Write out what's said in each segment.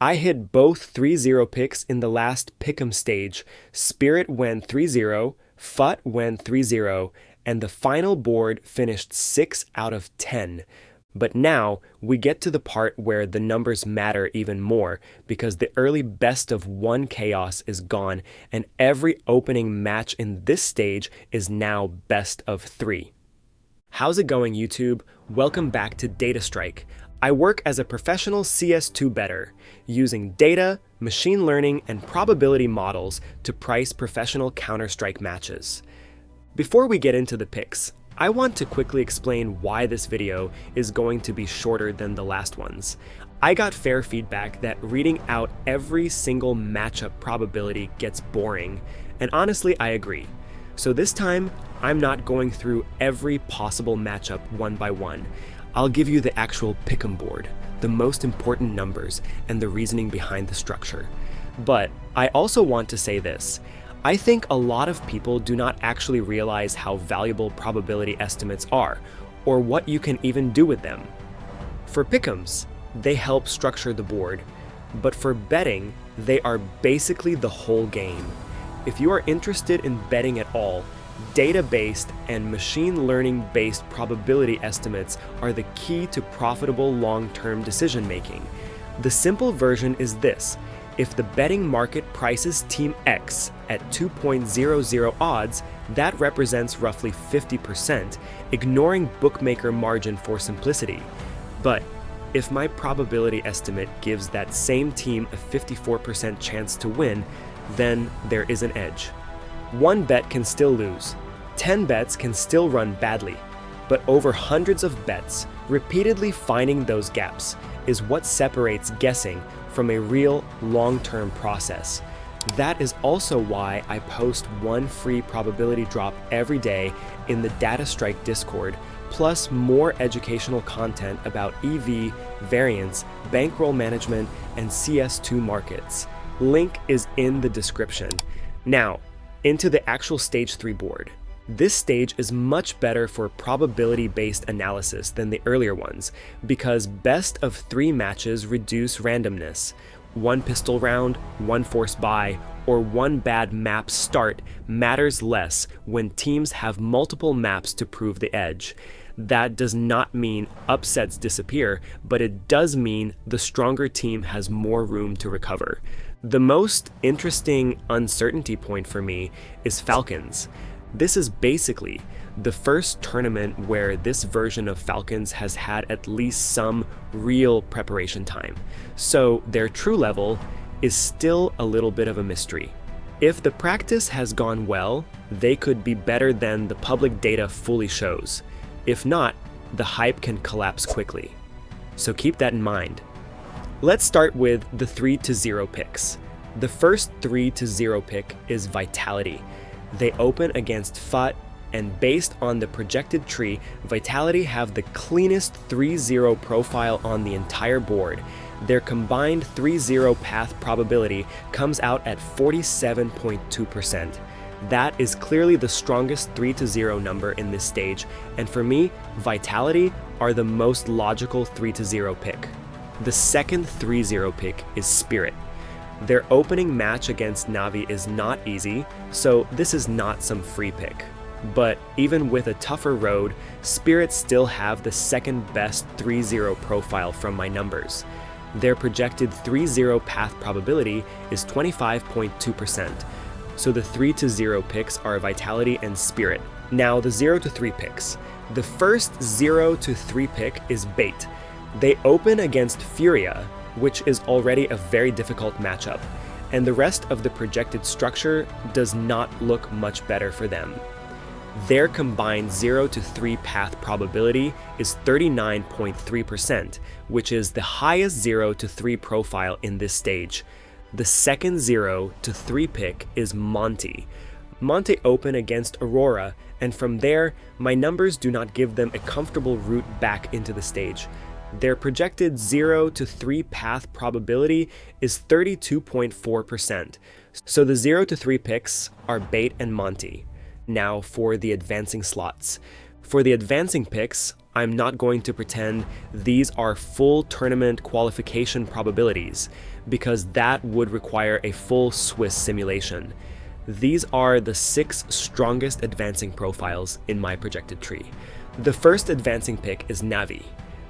I hit both 3-0 picks in the last pick'em stage. Spirit went 3-0, FUT went 3-0, and the final board finished 6 out of 10. But now we get to the part where the numbers matter even more because the early best of one chaos is gone and every opening match in this stage is now best of 3. How's it going, YouTube? Welcome back to DataStrike. I work as a professional CS2 bettor, using data, machine learning, and probability models to price professional Counter-Strike matches. Before we get into the picks, I want to quickly explain why this video is going to be shorter than the last ones. I got fair feedback that reading out every single matchup probability gets boring, and honestly, I agree. So this time, I'm not going through every possible matchup one by one. I'll give you the actual pick'em board, the most important numbers, and the reasoning behind the structure. But I also want to say this. I think a lot of people do not actually realize how valuable probability estimates are, or what you can even do with them. For pick'ems, they help structure the board, but for betting, they are basically the whole game. If you are interested in betting at all, data-based and machine learning-based probability estimates are the key to profitable long-term decision-making. The simple version is this. If the betting market prices Team X at 2.00 odds, that represents roughly 50%, ignoring bookmaker margin for simplicity. But if my probability estimate gives that same team a 54% chance to win, then there is an edge. One bet can still lose, 10 bets can still run badly, but over hundreds of bets, repeatedly finding those gaps is what separates guessing from a real long-term process. That is also why I post one free probability drop every day in the DataStrike Discord, plus more educational content about EV, variance, bankroll management, and CS2 markets. Link is in the description. Now, into the actual Stage 3 board. This stage is much better for probability-based analysis than the earlier ones because best of 3 matches reduce randomness. One pistol round, one forced buy, or one bad map start matters less when teams have multiple maps to prove the edge. That does not mean upsets disappear, but it does mean the stronger team has more room to recover. The most interesting uncertainty point for me is Falcons. This is basically the first tournament where this version of Falcons has had at least some real preparation time, so their true level is still a little bit of a mystery. If the practice has gone well, they could be better than the public data fully shows. If not, the hype can collapse quickly. So keep that in mind. Let's start with the 3-0 picks. The first 3-0 pick is Vitality. They open against FUT, and based on the projected tree, Vitality have the cleanest 3-0 profile on the entire board. Their combined 3-0 path probability comes out at 47.2%. That is clearly the strongest 3-0 number in this stage, and for me, Vitality are the most logical 3-0 pick. The second 3-0 pick is Spirit. Their opening match against Navi is not easy, so this is not some free pick. But even with a tougher road, Spirit still have the second best 3-0 profile from my numbers. Their projected 3-0 path probability is 25.2%, so the 3-0 picks are Vitality and Spirit. Now the 0-3 picks. The first 0-3 pick is Bait. They open against Furia, which is already a very difficult matchup, and the rest of the projected structure does not look much better for them. Their combined 0-3 path probability is 39.3%, which is the highest 0-3 profile in this stage. The second 0-3 pick is Monty. Monty open against Aurora, and from there, my numbers do not give them a comfortable route back into the stage. Their projected 0-3 path probability is 32.4%. So the 0-3 picks are Bait and Monty. Now for the advancing slots. For the advancing picks, I'm not going to pretend these are full tournament qualification probabilities. because that would require a full Swiss simulation. These are the 6 strongest advancing profiles in my projected tree. The first advancing pick is Navi.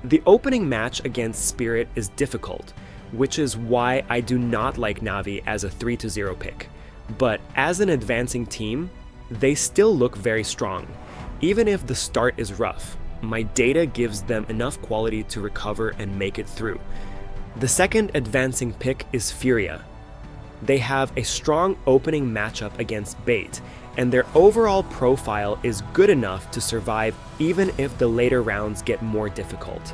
The opening match against Spirit is difficult, which is why I do not like Navi as a 3-0 pick. But as an advancing team, they still look very strong. Even if the start is rough, my data gives them enough quality to recover and make it through. The second advancing pick is Furia. They have a strong opening matchup against Bait, and their overall profile is good enough to survive even if the later rounds get more difficult.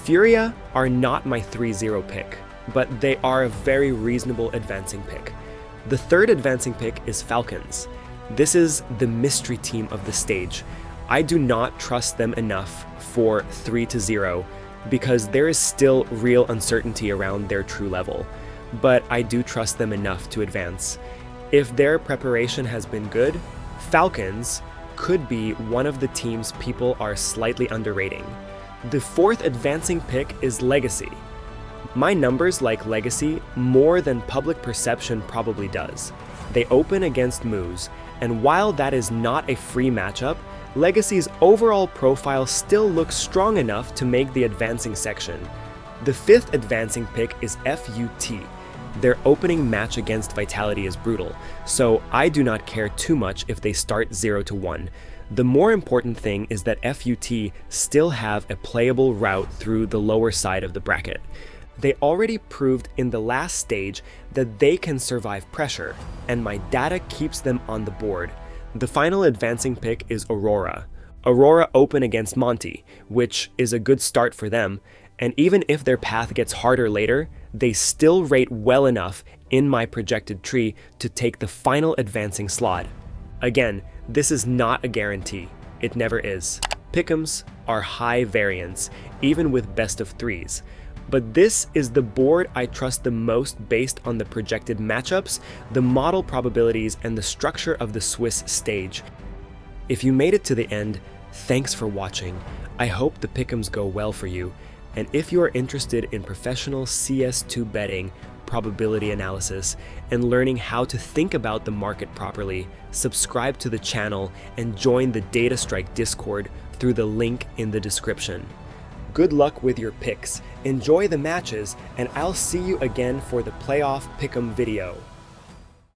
Furia are not my 3-0 pick, but they are a very reasonable advancing pick. The third advancing pick is Falcons. This is the mystery team of the stage. I do not trust them enough for 3-0 because there is still real uncertainty around their true level, but I do trust them enough to advance. If their preparation has been good, Falcons could be one of the teams people are slightly underrating. The fourth advancing pick is Legacy. My numbers like Legacy more than public perception probably does. They open against Moose, and while that is not a free matchup, Legacy's overall profile still looks strong enough to make the advancing section. The fifth advancing pick is FUT. Their opening match against Vitality is brutal, so I do not care too much if they start 0-1. The more important thing is that FUT still have a playable route through the lower side of the bracket. They already proved in the last stage that they can survive pressure, and my data keeps them on the board. The final advancing pick is Aurora. Aurora open against Monty, which is a good start for them, and even if their path gets harder later, they still rate well enough in my projected tree to take the final advancing slot. Again, this is not a guarantee. It never is. Pick'ems are high variance, even with best of 3s. But this is the board I trust the most based on the projected matchups, the model probabilities, and the structure of the Swiss stage. If you made it to the end, thanks for watching. I hope the pick'ems go well for you. And if you are interested in professional CS2 betting, probability analysis, and learning how to think about the market properly, subscribe to the channel and join the DataStrike Discord through the link in the description. Good luck with your picks, enjoy the matches, and I'll see you again for the playoff pick'em video.